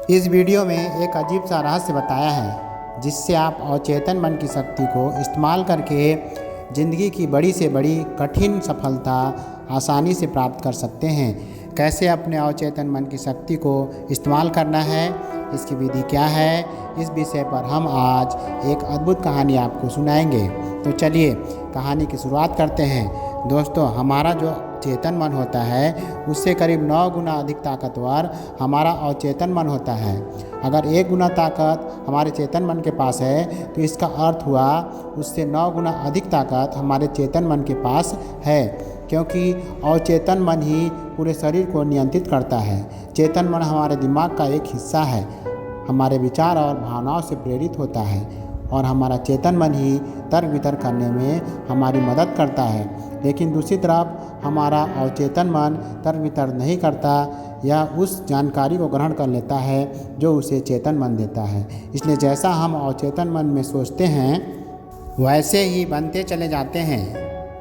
इस वीडियो में एक अजीब सा रहस्य बताया है जिससे आप अवचेतन मन की शक्ति को इस्तेमाल करके ज़िंदगी की बड़ी से बड़ी कठिन सफलता आसानी से प्राप्त कर सकते हैं। कैसे अपने अवचेतन मन की शक्ति को इस्तेमाल करना है, इसकी विधि क्या है, इस विषय पर हम आज एक अद्भुत कहानी आपको सुनाएंगे। तो चलिए कहानी की शुरुआत करते हैं। दोस्तों, हमारा जो चेतन मन होता है उससे करीब 9 गुना अधिक ताकतवर हमारा अवचेतन मन होता है। अगर 1 गुना ताकत हमारे चेतन मन के पास है तो इसका अर्थ हुआ उससे 9 गुना अधिक ताकत हमारे चेतन मन के पास है, क्योंकि अवचेतन मन ही पूरे शरीर को नियंत्रित करता है। चेतन मन हमारे दिमाग का एक हिस्सा है, हमारे विचार और भावनाओं से प्रेरित होता है और हमारा चेतन मन ही तर्क वितर्क करने में हमारी मदद करता है। लेकिन दूसरी तरफ हमारा अवचेतन मन तर्क वितर्क नहीं करता या उस जानकारी को ग्रहण कर लेता है जो उसे चेतन मन देता है। इसलिए जैसा हम अवचेतन मन में सोचते हैं वैसे ही बनते चले जाते हैं।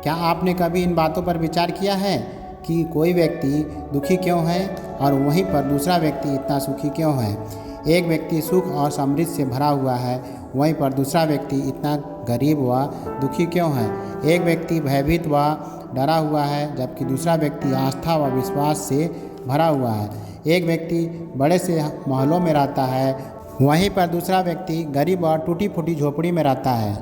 क्या आपने कभी इन बातों पर विचार किया है कि कोई व्यक्ति दुखी क्यों है और वहीं पर दूसरा व्यक्ति इतना सुखी क्यों है? एक व्यक्ति सुख और समृद्धि से भरा हुआ है, वहीं पर दूसरा व्यक्ति इतना गरीब व दुखी क्यों है? एक व्यक्ति भयभीत व डरा हुआ है जबकि दूसरा व्यक्ति आस्था व विश्वास से भरा हुआ है। एक व्यक्ति बड़े से महलों में रहता है, वहीं पर दूसरा व्यक्ति गरीब और टूटी फूटी झोपड़ी में रहता है।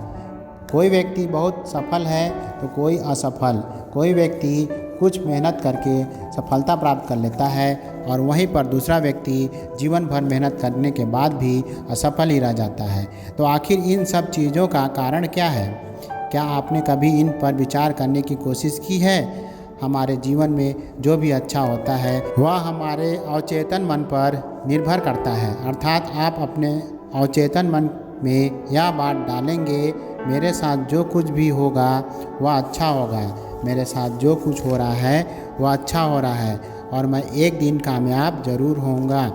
कोई व्यक्ति बहुत सफल है तो कोई असफल। कोई व्यक्ति कुछ मेहनत करके सफलता प्राप्त कर लेता है और वहीं पर दूसरा व्यक्ति जीवन भर मेहनत करने के बाद भी असफल ही रह जाता है। तो आखिर इन सब चीज़ों का कारण क्या है? क्या आपने कभी इन पर विचार करने की कोशिश की है? हमारे जीवन में जो भी अच्छा होता है वह हमारे अवचेतन मन पर निर्भर करता है। अर्थात आप अपने अवचेतन मन में यह बात डालेंगे, मेरे साथ जो कुछ भी होगा वह अच्छा होगा, मेरे साथ जो कुछ हो रहा है वह अच्छा हो रहा है और मैं एक दिन कामयाब ज़रूर होऊंगा,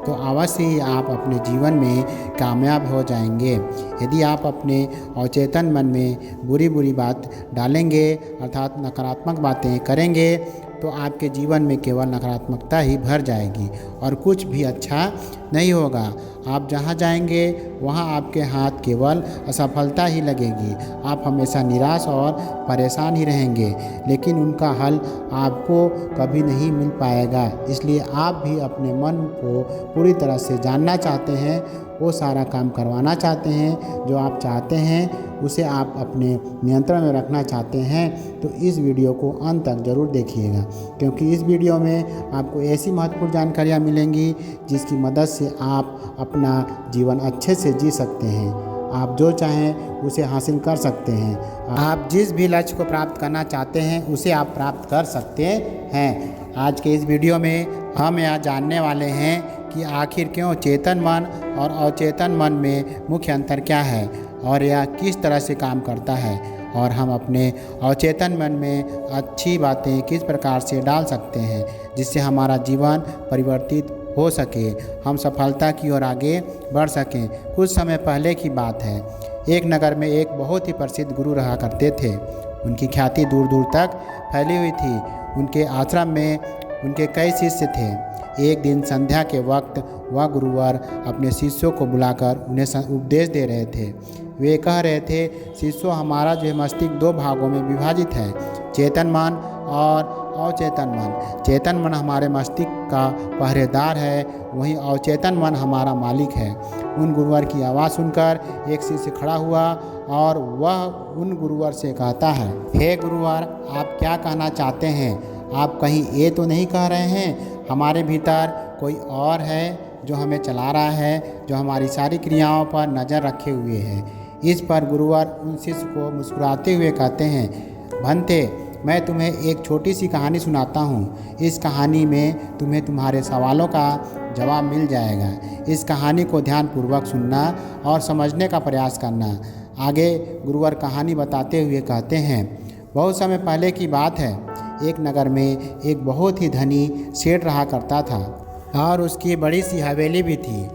तो अवश्य ही आप अपने जीवन में कामयाब हो जाएंगे। यदि आप अपने अवचेतन मन में बुरी बुरी बात डालेंगे अर्थात नकारात्मक बातें करेंगे तो आपके जीवन में केवल नकारात्मकता ही भर जाएगी और कुछ भी अच्छा नहीं होगा। आप जहाँ जाएंगे वहाँ आपके हाथ केवल असफलता ही लगेगी। आप हमेशा निराश और परेशान ही रहेंगे, लेकिन उनका हल आपको कभी नहीं मिल पाएगा। इसलिए आप भी अपने मन को पूरी तरह से जानना चाहते हैं, वो सारा काम करवाना चाहते हैं जो आप चाहते हैं, उसे आप अपने नियंत्रण में रखना चाहते हैं, तो इस वीडियो को अंत तक ज़रूर देखिएगा, क्योंकि इस वीडियो में आपको ऐसी महत्वपूर्ण जानकारियाँ मिलेंगी जिसकी मदद से आप अपना जीवन अच्छे से जी सकते हैं। आप जो चाहें उसे हासिल कर सकते हैं। आप जिस भी लक्ष्य को प्राप्त करना चाहते हैं उसे आप प्राप्त कर सकते हैं। आज के इस वीडियो में हम यह जानने वाले हैं कि आखिर क्यों चेतन मन और अवचेतन मन में मुख्य अंतर क्या है और यह किस तरह से काम करता है, और हम अपने अवचेतन मन में अच्छी बातें किस प्रकार से डाल सकते हैं जिससे हमारा जीवन परिवर्तित हो सके, हम सफलता की ओर आगे बढ़ सकें। कुछ समय पहले की बात है, एक नगर में एक बहुत ही प्रसिद्ध गुरु रहा करते थे। उनकी ख्याति दूर दूर तक फैली हुई थी। उनके आश्रम में उनके कई शिष्य थे। एक दिन संध्या के वक्त वह गुरुवर अपने शिष्यों को बुलाकर उन्हें उपदेश दे रहे थे। वे कह रहे थे, शिष्यों, हमारा जो मस्तिष्क 2 भागों में विभाजित है, चेतन मन और अवचेतन मन। चेतन मन हमारे मस्तिष्क का पहरेदार है, वहीं अवचेतन मन हमारा मालिक है। उन गुरुवर की आवाज़ सुनकर एक शिष्य खड़ा हुआ और वह उन गुरुवर से कहता है, हे गुरुवर, आप क्या कहना चाहते हैं? आप कहीं ये तो नहीं कह रहे हैं हमारे भीतर कोई और है जो हमें चला रहा है, जो हमारी सारी क्रियाओं पर नज़र रखे हुए है? इस पर गुरुवर उन शिष्य को मुस्कुराते हुए कहते हैं, भंते, मैं तुम्हें एक छोटी सी कहानी सुनाता हूँ। इस कहानी में तुम्हें तुम्हारे सवालों का जवाब मिल जाएगा। इस कहानी को ध्यानपूर्वक सुनना और समझने का प्रयास करना। आगे गुरुवर कहानी बताते हुए कहते हैं, बहुत समय पहले की बात है, एक नगर में एक बहुत ही धनी सेठ रहा करता था और उसकी बड़ी सी हवेली भी थी।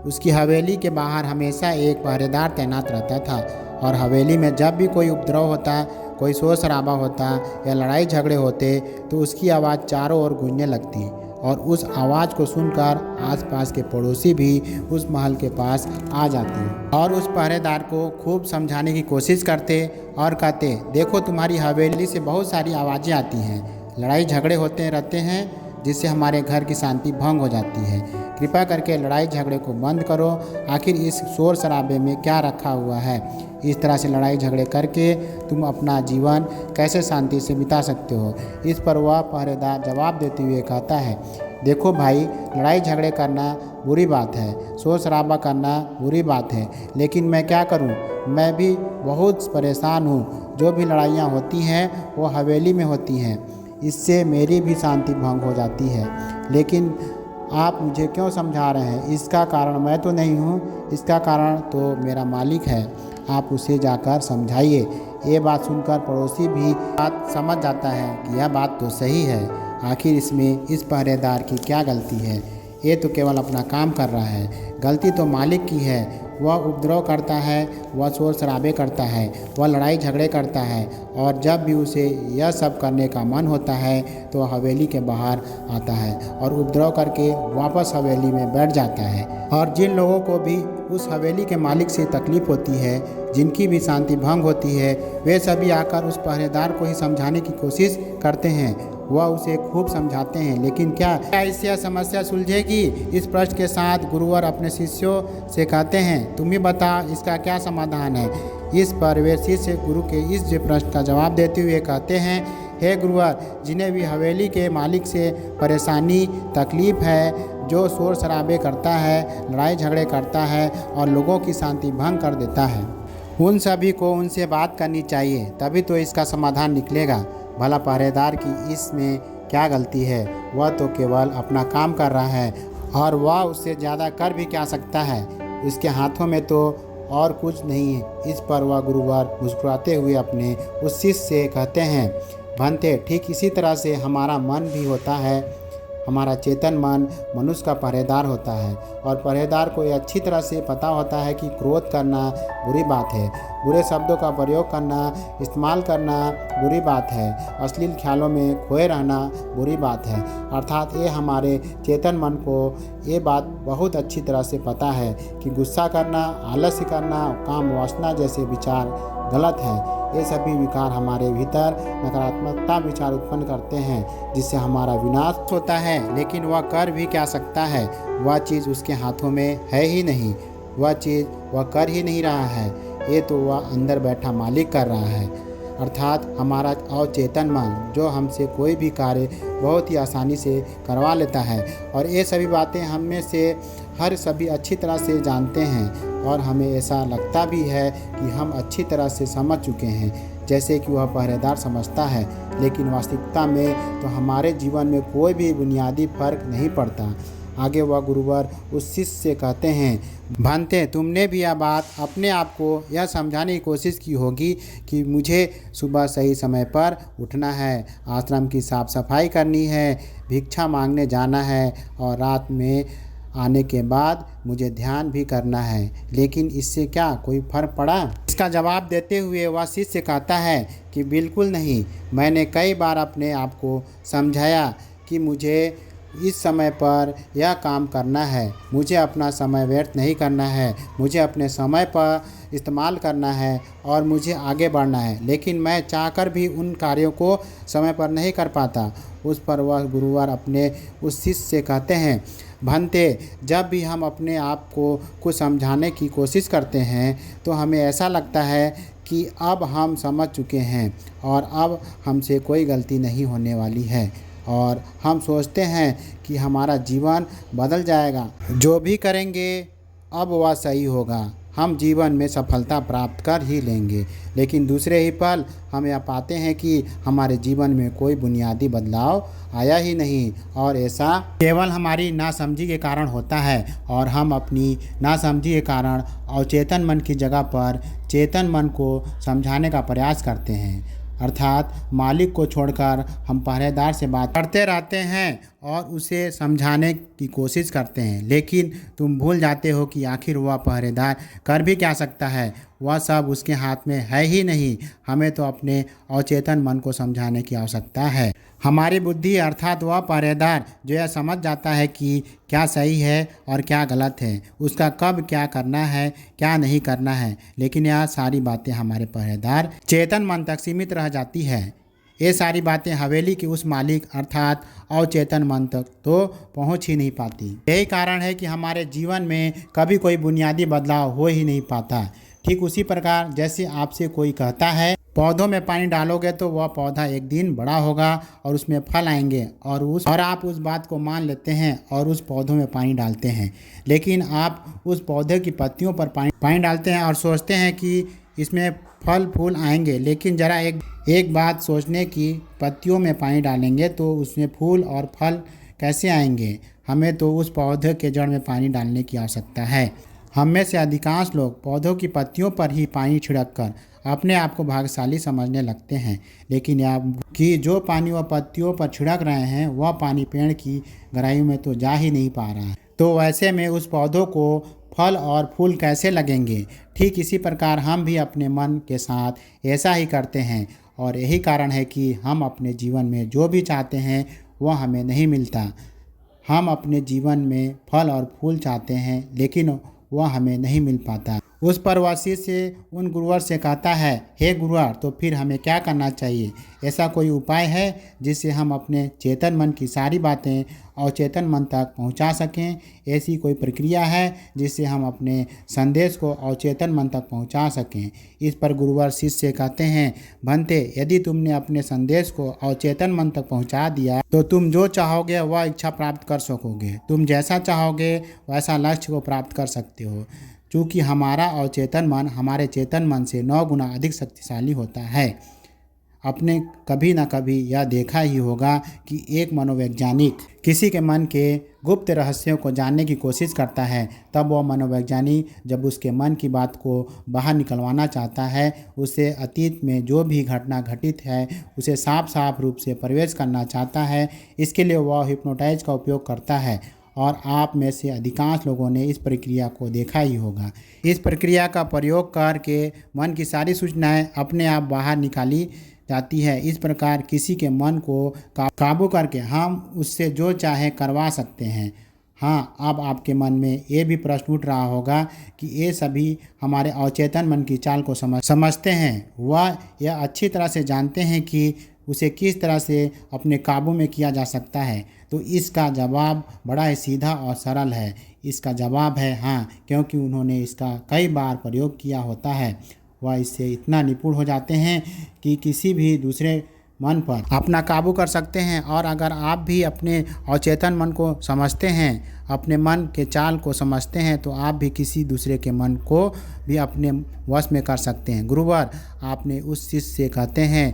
उसकी हवेली के बाहर हमेशा एक पहरेदार तैनात रहता था और हवेली में जब भी कोई उपद्रव होता, कोई शोर शराबा होता या लड़ाई झगड़े होते तो उसकी आवाज़ चारों ओर गूंजने लगती और उस आवाज़ को सुनकर आसपास के पड़ोसी भी उस महल के पास आ जाते और उस पहरेदार को खूब समझाने की कोशिश करते और कहते, देखो तुम्हारी हवेली से बहुत सारी आवाज़ें आती हैं, लड़ाई झगड़े होते रहते हैं जिससे हमारे घर की शांति भंग हो जाती है। कृपया करके लड़ाई झगड़े को बंद करो। आखिर इस शोर शराबे में क्या रखा हुआ है? इस तरह से लड़ाई झगड़े करके तुम अपना जीवन कैसे शांति से बिता सकते हो? इस पर वह पहरेदार जवाब देते हुए कहता है, देखो भाई, लड़ाई झगड़े करना बुरी बात है, शोर शराबा करना बुरी बात है, लेकिन मैं क्या करूं? मैं भी बहुत परेशान हूं। जो भी लड़ाइयाँ होती हैं वो हवेली में होती हैं, इससे मेरी भी शांति भंग हो जाती है। लेकिन आप मुझे क्यों समझा रहे हैं? इसका कारण मैं तो नहीं हूँ, इसका कारण तो मेरा मालिक है, आप उसे जाकर समझाइए। ये बात सुनकर पड़ोसी भी बात समझ जाता है कि यह बात तो सही है। आखिर इसमें इस पहरेदार की क्या गलती है? ये तो केवल अपना काम कर रहा है, गलती तो मालिक की है। वह उपद्रव करता है, वह शोर शराबे करता है, वह लड़ाई झगड़े करता है और जब भी उसे यह सब करने का मन होता है तो वह हवेली के बाहर आता है और उपद्रव करके वापस हवेली में बैठ जाता है। और जिन लोगों को भी उस हवेली के मालिक से तकलीफ़ होती है, जिनकी भी शांति भंग होती है, वे सभी आकर उस पहरेदार को ही समझाने की कोशिश करते हैं। वह उसे खूब समझाते हैं, लेकिन क्या इससे यह समस्या सुलझेगी? इस प्रश्न के साथ गुरुवर अपने शिष्यों से कहते हैं, तुम ही बताओ इसका क्या समाधान है? इस पर वे शिष्य गुरु के इस प्रश्न का जवाब देते हुए कहते हैं, हे गुरुवर, जिन्हें भी हवेली के मालिक से परेशानी तकलीफ़ है, जो शोर शराबे करता है, लड़ाई झगड़े करता है और लोगों की शांति भंग कर देता है, उन सभी को उनसे बात करनी चाहिए, तभी तो इसका समाधान निकलेगा। भला पहरेदार की इसमें क्या गलती है? वह तो केवल अपना काम कर रहा है और वह उससे ज़्यादा कर भी क्या सकता है? उसके हाथों में तो और कुछ नहीं है। इस पर वह गुरुवर मुस्कुराते हुए अपने उस शिष्य से कहते हैं, भंते, ठीक इसी तरह से हमारा मन भी होता है। हमारा चेतन मन मनुष्य का पहरेदार होता है और पहरेदार को यह अच्छी तरह से पता होता है कि क्रोध करना बुरी बात है, बुरे शब्दों का प्रयोग करना, इस्तेमाल करना बुरी बात है, अश्लील ख्यालों में खोए रहना बुरी बात है। अर्थात ये हमारे चेतन मन को ये बात बहुत अच्छी तरह से पता है कि गुस्सा करना, आलस्य करना, काम वासना जैसे विचार गलत है। ये सभी विकार हमारे भीतर नकारात्मकता विचार उत्पन्न करते हैं, जिससे हमारा विनाश होता है। लेकिन वह कर भी क्या सकता है? वह चीज़ उसके हाथों में है ही नहीं, वह चीज़ वह कर ही नहीं रहा है, ये तो वह अंदर बैठा मालिक कर रहा है। अर्थात हमारा अवचेतन मन जो हमसे कोई भी कार्य बहुत ही आसानी से करवा लेता है। और ये सभी बातें हम में से हर सभी अच्छी तरह से जानते हैं और हमें ऐसा लगता भी है कि हम अच्छी तरह से समझ चुके हैं, जैसे कि वह पहरेदार समझता है। लेकिन वास्तविकता में तो हमारे जीवन में कोई भी बुनियादी फर्क नहीं पड़ता। आगे वह गुरुवर उस शिष्य से कहते हैं, भांते, तुमने भी यह बात अपने आप को यह समझाने की कोशिश की होगी कि मुझे सुबह सही समय पर उठना है, आश्रम की साफ सफाई करनी है, भिक्षा मांगने जाना है और रात में आने के बाद मुझे ध्यान भी करना है। लेकिन इससे क्या कोई फर्क पड़ा? इसका जवाब देते हुए वह शिष्य कहता है कि बिल्कुल नहीं। मैंने कई बार अपने आप को समझाया कि मुझे इस समय पर यह काम करना है, मुझे अपना समय व्यर्थ नहीं करना है, मुझे अपने समय पर इस्तेमाल करना है और मुझे आगे बढ़ना है, लेकिन मैं चाहकर भी उन कार्यों को समय पर नहीं कर पाता। उस पर वह गुरुवर अपने उस शिष्य से कहते हैं, भंते, जब भी हम अपने आप को कुछ समझाने की कोशिश करते हैं तो हमें ऐसा लगता है कि अब हम समझ चुके हैं और अब हमसे कोई गलती नहीं होने वाली है और हम सोचते हैं कि हमारा जीवन बदल जाएगा, जो भी करेंगे अब वह सही होगा, हम जीवन में सफलता प्राप्त कर ही लेंगे। लेकिन दूसरे ही पल हम यह पाते हैं कि हमारे जीवन में कोई बुनियादी बदलाव आया ही नहीं और ऐसा केवल हमारी नासमझी के कारण होता है और हम अपनी नासमझी के कारण अवचेतन मन की जगह पर चेतन मन को समझाने का प्रयास करते हैं। अर्थात मालिक को छोड़कर हम पहरेदार से बात करते रहते हैं और उसे समझाने की कोशिश करते हैं, लेकिन तुम भूल जाते हो कि आखिर वह पहरेदार कर भी क्या सकता है? वह सब उसके हाथ में है ही नहीं। हमें तो अपने अवचेतन मन को समझाने की आवश्यकता है। हमारी बुद्धि अर्थात वह पहरेदार जो यह समझ जाता है कि क्या सही है और क्या गलत है, उसका कब क्या करना है क्या नहीं करना है, लेकिन यह सारी बातें हमारे पहरेदार चेतन मन तक सीमित रह जाती है। ये सारी बातें हवेली के उस मालिक अर्थात अवचेतन मन तक तो पहुंच ही नहीं पाती। यही कारण है कि हमारे जीवन में कभी कोई बुनियादी बदलाव हो ही नहीं पाता। ठीक उसी प्रकार जैसे आपसे कोई कहता है पौधों में पानी डालोगे तो वह पौधा एक दिन बड़ा होगा और उसमें फल आएंगे, और आप उस बात को मान लेते हैं और उस पौधों में पानी डालते हैं, लेकिन आप उस पौधे की पत्तियों पर पानी डालते हैं और सोचते हैं कि इसमें फल फूल आएंगे। लेकिन ज़रा एक बात सोचने की, पत्तियों में पानी डालेंगे तो उसमें फूल और फल कैसे आएंगे? हमें तो उस पौधे के जड़ में पानी डालने की आवश्यकता है। हम में से अधिकांश लोग पौधों की पत्तियों पर ही पानी छिड़क कर अपने आप को भाग्यशाली समझने लगते हैं, लेकिन यह कि जो पानी वह पत्तियों पर छिड़क रहे हैं वह पानी पेड़ की गहराई में तो जा ही नहीं पा रहा है, तो वैसे में उस पौधों को फल और फूल कैसे लगेंगे? ठीक इसी प्रकार हम भी अपने मन के साथ ऐसा ही करते हैं, और यही कारण है कि हम अपने जीवन में जो भी चाहते हैं वह हमें नहीं मिलता। हम अपने जीवन में फल और फूल चाहते हैं, लेकिन वह हमें नहीं मिल पाता। उस पर वह शिष्य उन गुरुवर से कहता है, हे गुरुवर, तो फिर हमें क्या करना चाहिए? ऐसा कोई उपाय है जिससे हम अपने चेतन मन की सारी बातें अवचेतन मन तक पहुंचा सकें? ऐसी कोई प्रक्रिया है जिससे हम अपने संदेश को अवचेतन मन तक पहुंचा सकें? इस पर गुरुवर शिष्य से कहते हैं, भंते, यदि तुमने अपने संदेश को अवचेतन मन तक पहुंचा दिया तो तुम जो चाहोगे वह इच्छा प्राप्त कर सकोगे। तुम जैसा चाहोगे वैसा लक्ष्य को प्राप्त कर सकते हो, क्योंकि हमारा अवचेतन मन हमारे चेतन मन से 9 गुना अधिक शक्तिशाली होता है। आपने कभी ना कभी यह देखा ही होगा कि एक मनोवैज्ञानिक किसी के मन के गुप्त रहस्यों को जानने की कोशिश करता है, तब वह मनोवैज्ञानिक जब उसके मन की बात को बाहर निकलवाना चाहता है, उसे अतीत में जो भी घटना घटित है उसे साफ साफ रूप से प्रवेश करना चाहता है। इसके लिए वह हिप्नोटाइज का उपयोग करता है, और आप में से अधिकांश लोगों ने इस प्रक्रिया को देखा ही होगा। इस प्रक्रिया का प्रयोग करके मन की सारी सूचनाएं अपने आप बाहर निकाली जाती है। इस प्रकार किसी के मन को काबू करके हम उससे जो चाहे करवा सकते हैं। हाँ, अब आपके मन में ये भी प्रश्न उठ रहा होगा कि ये सभी हमारे अवचेतन मन की चाल को समझते हैं, वह यह अच्छी तरह से जानते हैं कि उसे किस तरह से अपने काबू में किया जा सकता है। तो इसका जवाब बड़ा ही सीधा और सरल है। इसका जवाब है हाँ, क्योंकि उन्होंने इसका कई बार प्रयोग किया होता है। वह इससे इतना निपुण हो जाते हैं कि किसी भी दूसरे मन पर अपना काबू कर सकते हैं। और अगर आप भी अपने अवचेतन मन को समझते हैं, अपने मन के चाल को समझते हैं, तो आप भी किसी दूसरे के मन को भी अपने वश में कर सकते हैं। गुरुवर, आपने उस शिष्य से कहते हैं,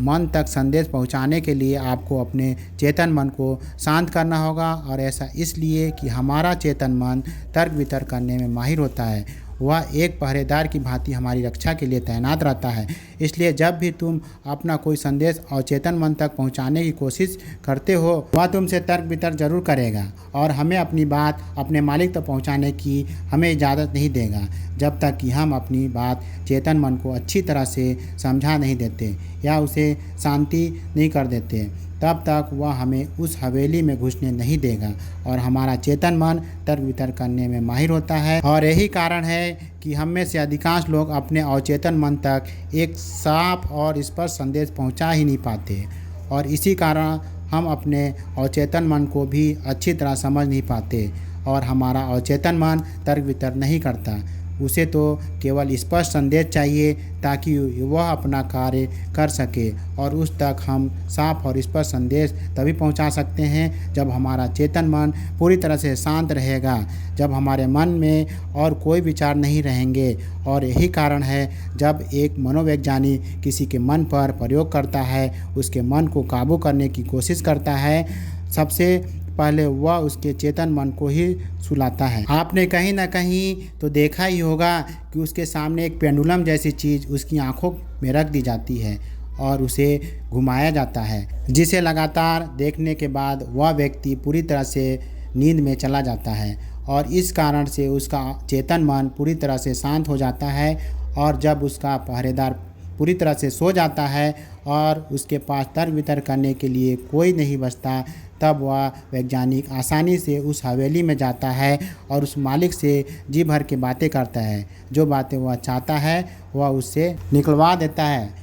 मन तक संदेश पहुंचाने के लिए आपको अपने चेतन मन को शांत करना होगा, और ऐसा इसलिए कि हमारा चेतन मन तर्क वितर्क करने में माहिर होता है। वह एक पहरेदार की भांति हमारी रक्षा के लिए तैनात रहता है। इसलिए जब भी तुम अपना कोई संदेश अवचेतन मन तक पहुंचाने की कोशिश करते हो, वह तुमसे तर्क वितर्क जरूर करेगा और हमें अपनी बात अपने मालिक तक पहुंचाने की हमें इजाज़त नहीं देगा, जब तक कि हम अपनी बात चेतन मन को अच्छी तरह से समझा नहीं देते या उसे शांति नहीं कर देते। तब तक वह हमें उस हवेली में घुसने नहीं देगा, और हमारा चेतन मन तर्क वितर्क करने में माहिर होता है। और यही कारण है कि हम में से अधिकांश लोग अपने अवचेतन मन तक एक साफ और स्पष्ट संदेश पहुंचा ही नहीं पाते, और इसी कारण हम अपने अवचेतन मन को भी अच्छी तरह समझ नहीं पाते, और हमारा अवचेतन मन तर्क वितर्क नहीं करता। उसे तो केवल स्पष्ट संदेश चाहिए ताकि वह अपना कार्य कर सके, और उस तक हम साफ और स्पष्ट संदेश तभी पहुंचा सकते हैं जब हमारा चेतन मन पूरी तरह से शांत रहेगा, जब हमारे मन में और कोई विचार नहीं रहेंगे। और यही कारण है जब एक मनोवैज्ञानिक किसी के मन पर प्रयोग करता है, उसके मन को काबू करने की कोशिश करता है, सबसे पहले वह उसके चेतन मन को ही सुलाता है। आपने कहीं ना कहीं तो देखा ही होगा कि उसके सामने एक पेंडुलम जैसी चीज़ उसकी आंखों में रख दी जाती है और उसे घुमाया जाता है, जिसे लगातार देखने के बाद वह व्यक्ति पूरी तरह से नींद में चला जाता है, और इस कारण से उसका चेतन मन पूरी तरह से शांत हो जाता है। और जब उसका पहरेदार पूरी तरह से सो जाता है और उसके पास तर्क वितर्क करने के लिए कोई नहीं बचता, तब वह वैज्ञानिक आसानी से उस हवेली में जाता है और उस मालिक से जी भर के बातें करता है। जो बातें वह चाहता है वह उससे निकलवा देता है।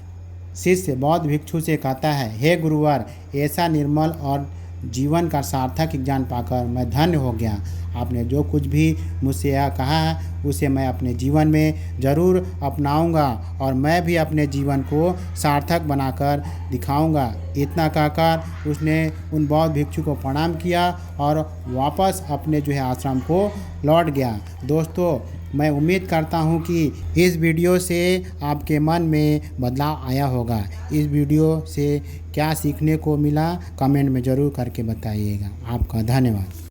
शिष्य बौद्ध भिक्षु से कहता है, हे गुरुवर, ऐसा निर्मल और जीवन का सार्थक ज्ञान पाकर मैं धन्य हो गया। आपने जो कुछ भी मुझसे यह कहा है उसे मैं अपने जीवन में ज़रूर अपनाऊंगा और मैं भी अपने जीवन को सार्थक बनाकर दिखाऊंगा। इतना कहकर उसने उन बौद्ध भिक्षु को प्रणाम किया और वापस अपने आश्रम को लौट गया। दोस्तों, मैं उम्मीद करता हूँ कि इस वीडियो से आपके मन में बदलाव आया होगा। इस वीडियो से क्या सीखने को मिला कमेंट में ज़रूर करके बताइएगा। आपका धन्यवाद।